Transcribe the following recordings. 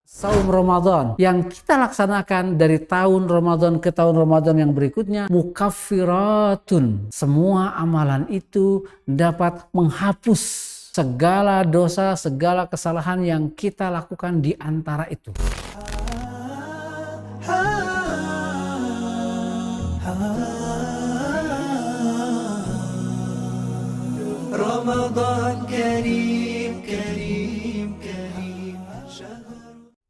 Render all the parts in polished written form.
Saum Ramadan yang kita laksanakan dari tahun Ramadan ke tahun Ramadan yang berikutnya, mukaffiratun. Semua amalan itu dapat menghapus segala dosa, segala kesalahan yang kita lakukan di antara itu. Ramadan Kareem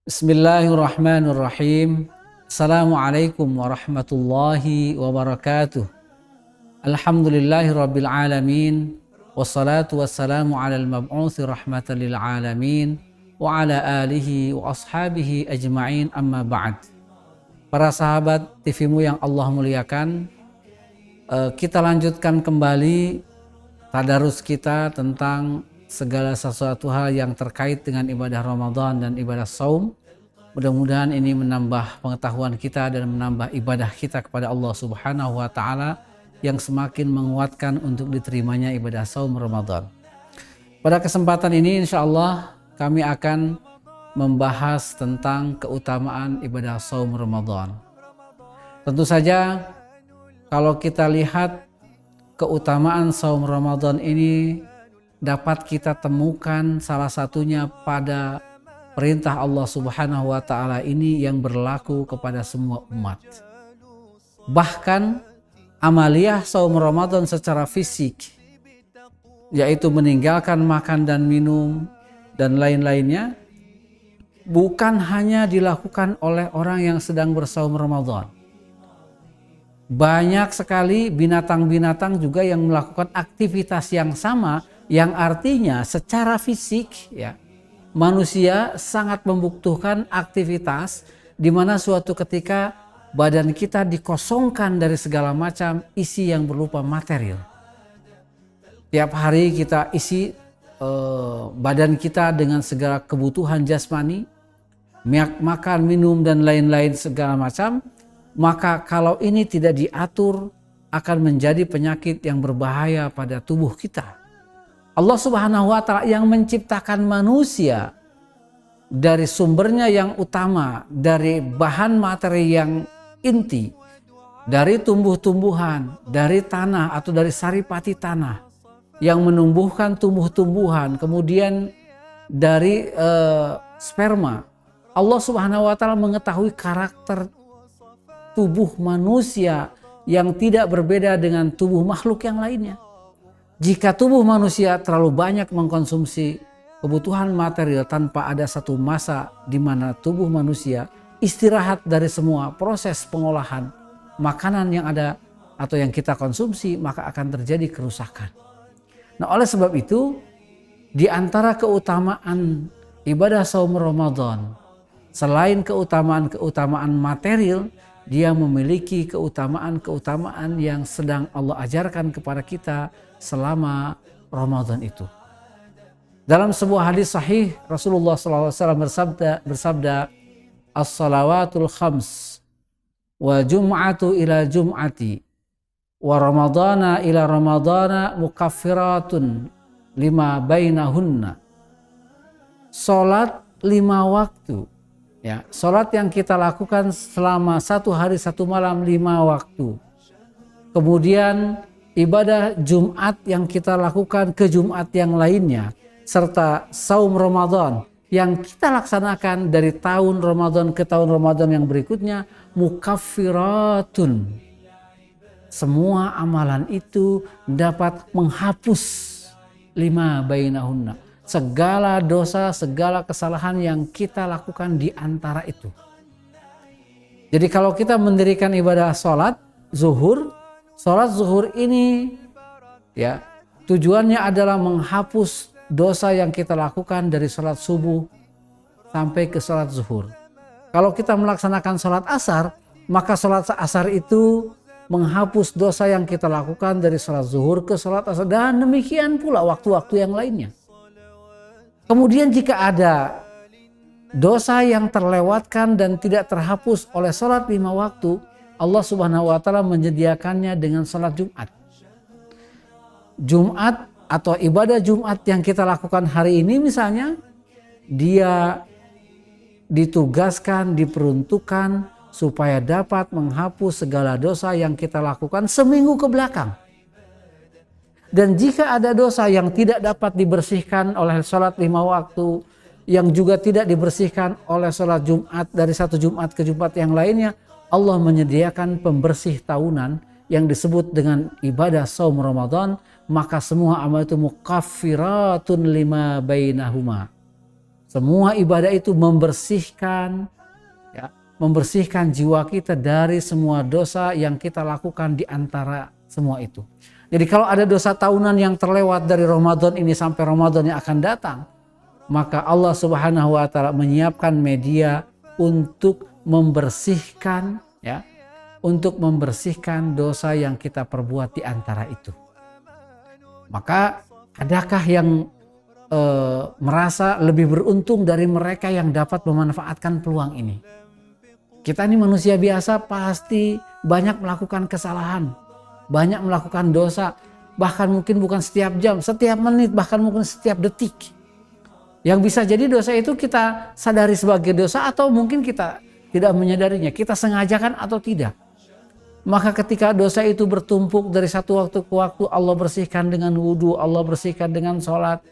Bismillahirrahmanirrahim. Assalamualaikum warahmatullahi wabarakatuh. Alhamdulillahi rabbil alamin. Wassalatu wassalamu ala al-mab'uthi rahmatan lil alamin. Wa ala alihi wa ashabihi ajma'in, amma ba'd. Para sahabat TV-mu yang Allah muliakan, kita lanjutkan kembali tadarus kita tentang segala sesuatu hal yang terkait dengan ibadah Ramadan dan ibadah saum. Mudah-mudahan ini menambah pengetahuan kita dan menambah ibadah kita kepada Allah Subhanahu wa Ta'ala yang semakin menguatkan untuk diterimanya ibadah saum Ramadan. Pada kesempatan ini insya Allah kami akan membahas tentang keutamaan ibadah saum Ramadan. Tentu saja kalau kita lihat keutamaan saum Ramadan ini dapat kita temukan salah satunya pada perintah Allah Subhanahu wa Ta'ala ini yang berlaku kepada semua umat. Bahkan amaliyah saum Ramadan secara fisik, yaitu meninggalkan makan dan minum dan lain-lainnya, bukan hanya dilakukan oleh orang yang sedang bersaum Ramadan. Banyak sekali binatang-binatang juga yang melakukan aktivitas yang sama, yang artinya secara fisik ya, manusia sangat membutuhkan aktivitas di mana suatu ketika badan kita dikosongkan dari segala macam isi yang berupa material. Tiap hari kita isi badan kita dengan segala kebutuhan jasmani, makan, minum dan lain-lain segala macam. Maka kalau ini tidak diatur akan menjadi penyakit yang berbahaya pada tubuh kita. Allah Subhanahu wa Ta'ala yang menciptakan manusia dari sumbernya yang utama, dari bahan materi yang inti, dari tumbuh-tumbuhan, dari tanah atau dari saripati tanah yang menumbuhkan tumbuh-tumbuhan, kemudian dari sperma. Allah Subhanahu wa Ta'ala mengetahui karakter tubuh manusia yang tidak berbeda dengan tubuh makhluk yang lainnya. Jika tubuh manusia terlalu banyak mengkonsumsi kebutuhan material tanpa ada satu masa di mana tubuh manusia istirahat dari semua proses pengolahan makanan yang ada atau yang kita konsumsi, maka akan terjadi kerusakan. Nah, oleh sebab itu, di antara keutamaan ibadah saum Ramadan, selain keutamaan material, dia memiliki keutamaan yang sedang Allah ajarkan kepada kita selama Ramadan itu. Dalam sebuah hadis sahih, Rasulullah SAW bersabda, as-salawatul khams wa jum'atu ila jum'ati wa ramadana ila ramadana mukaffiratun lima bainahunna. Salat 5 waktu. Ya, salat yang kita lakukan selama 1 hari 1 malam 5 waktu. Kemudian ibadah Jumat yang kita lakukan ke Jumat yang lainnya, serta saum Ramadan yang kita laksanakan dari tahun Ramadan ke tahun Ramadan yang berikutnya, mukaffiratun. Semua amalan itu dapat menghapus lima bainahunna, segala dosa, segala kesalahan yang kita lakukan di antara itu. Jadi kalau kita mendirikan ibadah sholat zuhur ini ya, tujuannya adalah menghapus dosa yang kita lakukan dari sholat subuh sampai ke sholat zuhur. Kalau kita melaksanakan sholat asar, maka sholat asar itu menghapus dosa yang kita lakukan dari sholat zuhur ke sholat asar, dan demikian pula waktu-waktu yang lainnya. Kemudian jika ada dosa yang terlewatkan dan tidak terhapus oleh sholat 5 waktu, Allah Subhanahu wa Ta'ala menyediakannya dengan sholat Jumat. Jumat atau ibadah Jumat yang kita lakukan hari ini misalnya, dia ditugaskan, diperuntukkan supaya dapat menghapus segala dosa yang kita lakukan seminggu ke belakang. Dan jika ada dosa yang tidak dapat dibersihkan oleh sholat 5 waktu, yang juga tidak dibersihkan oleh sholat Jumat dari satu Jumat ke Jumat yang lainnya, Allah menyediakan pembersih tahunan yang disebut dengan ibadah saum Ramadan, maka semua amal itu mukaffiratun lima bainahuma. Semua ibadah itu membersihkan, ya, membersihkan jiwa kita dari semua dosa yang kita lakukan di antara semua itu. Jadi kalau ada dosa tahunan yang terlewat dari Ramadan ini sampai Ramadan yang akan datang, maka Allah Subhanahu wa taala menyiapkan media untuk membersihkan, ya, untuk membersihkan dosa yang kita perbuat di antara itu. Maka adakah yang merasa lebih beruntung dari mereka yang dapat memanfaatkan peluang ini? Kita ini manusia biasa pasti banyak melakukan kesalahan, banyak melakukan dosa, bahkan mungkin bukan setiap jam, setiap menit, bahkan mungkin setiap detik. Yang bisa jadi dosa itu kita sadari sebagai dosa atau mungkin kita tidak menyadarinya, kita sengajakan atau tidak. Maka ketika dosa itu bertumpuk dari satu waktu ke waktu, Allah bersihkan dengan wudhu, Allah bersihkan dengan sholat.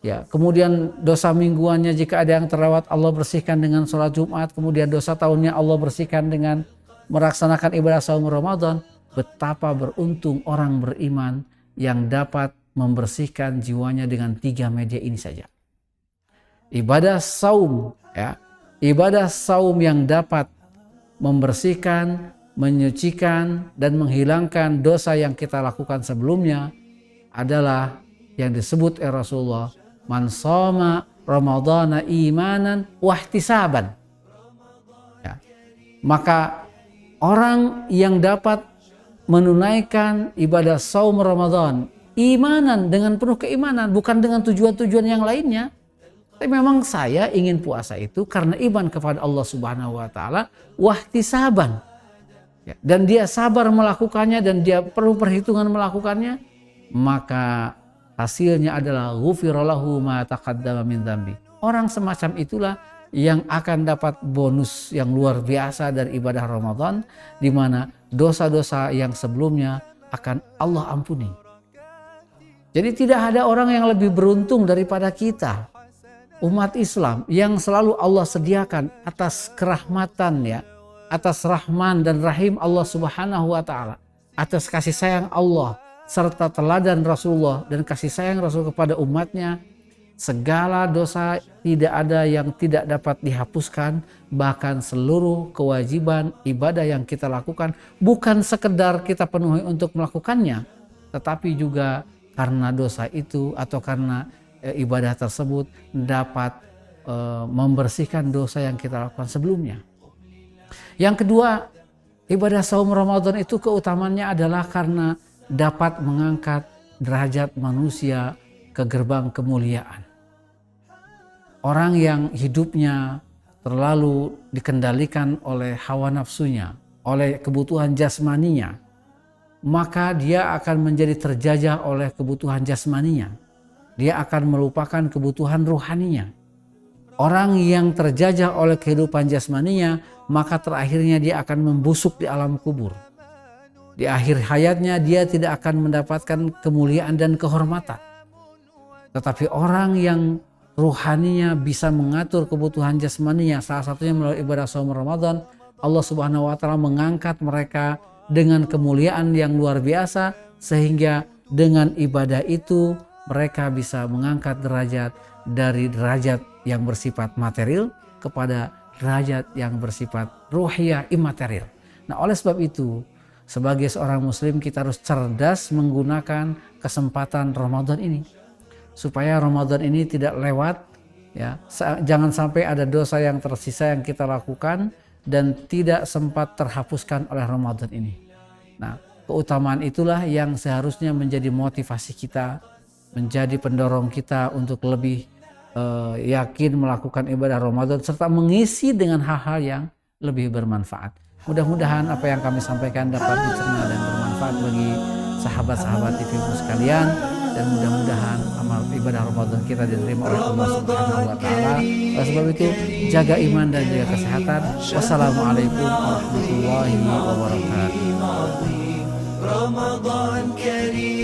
Ya, kemudian dosa mingguannya jika ada yang terlewat, Allah bersihkan dengan sholat Jumat. Kemudian dosa tahunnya Allah bersihkan dengan melaksanakan ibadah saum Ramadan. Betapa beruntung orang beriman yang dapat membersihkan jiwanya dengan 3 media ini saja. Ibadah saum, ya, ibadah saum yang dapat membersihkan, menyucikan dan menghilangkan dosa yang kita lakukan sebelumnya adalah yang disebut Rasulullah, man shoma ramadhana imanan wahtisaban. Ya. Maka orang yang dapat menunaikan ibadah saum Ramadan imanan, dengan penuh keimanan, bukan dengan tujuan-tujuan yang lainnya. Tapi memang saya ingin puasa itu karena iman kepada Allah Subhanahu wa taala, wahtisaban. Ya, dan dia sabar melakukannya dan dia perlu perhitungan melakukannya, maka hasilnya adalah ghufira lahu ma taqaddama min dzambi. Orang semacam itulah yang akan dapat bonus yang luar biasa dari ibadah Ramadan, di mana dosa-dosa yang sebelumnya akan Allah ampuni. Jadi tidak ada orang yang lebih beruntung daripada kita, umat Islam, yang selalu Allah sediakan atas kerahmatan, ya, atas rahman dan rahim Allah Subhanahu wa taala, atas kasih sayang Allah serta teladan Rasulullah dan kasih sayang Rasul kepada umatnya, segala dosa tidak ada yang tidak dapat dihapuskan, bahkan seluruh kewajiban ibadah yang kita lakukan bukan sekedar kita penuhi untuk melakukannya, tetapi juga karena dosa itu atau karena ibadah tersebut dapat membersihkan dosa yang kita lakukan sebelumnya. Yang kedua, ibadah saum Ramadan itu keutamaannya adalah karena dapat mengangkat derajat manusia ke gerbang kemuliaan. Orang yang hidupnya terlalu dikendalikan oleh hawa nafsunya, oleh kebutuhan jasmaninya, maka dia akan menjadi terjajah oleh kebutuhan jasmaninya. Dia akan melupakan kebutuhan rohaninya. Orang yang terjajah oleh kehidupan jasmaninya, maka terakhirnya dia akan membusuk di alam kubur. Di akhir hayatnya dia tidak akan mendapatkan kemuliaan dan kehormatan. Tetapi orang yang ruhaninya bisa mengatur kebutuhan jasmaninya, salah satunya melalui ibadah saum Ramadan, Allah Subhanahu wa taala mengangkat mereka dengan kemuliaan yang luar biasa, sehingga dengan ibadah itu mereka bisa mengangkat derajat dari derajat yang bersifat material kepada derajat yang bersifat ruhiyah imaterial. Nah, oleh sebab itu, sebagai seorang muslim kita harus cerdas menggunakan kesempatan Ramadan ini, supaya Ramadan ini tidak lewat, ya. Jangan sampai ada dosa yang tersisa yang kita lakukan dan tidak sempat terhapuskan oleh Ramadan ini. Nah, keutamaan itulah yang seharusnya menjadi motivasi kita, menjadi pendorong kita untuk lebih yakin melakukan ibadah Ramadan serta mengisi dengan hal-hal yang lebih bermanfaat. Mudah-mudahan apa yang kami sampaikan dapat dicerna dan bermanfaat bagi sahabat-sahabat TVmu sekalian, dan mudah-mudahan amal ibadah Ramadan kita diterima oleh Allah Subhanahu wa taala. Oleh sebab itu jaga iman dan jaga kesehatan. Wassalamualaikum warahmatullahi wabarakatuh. رمضان كريم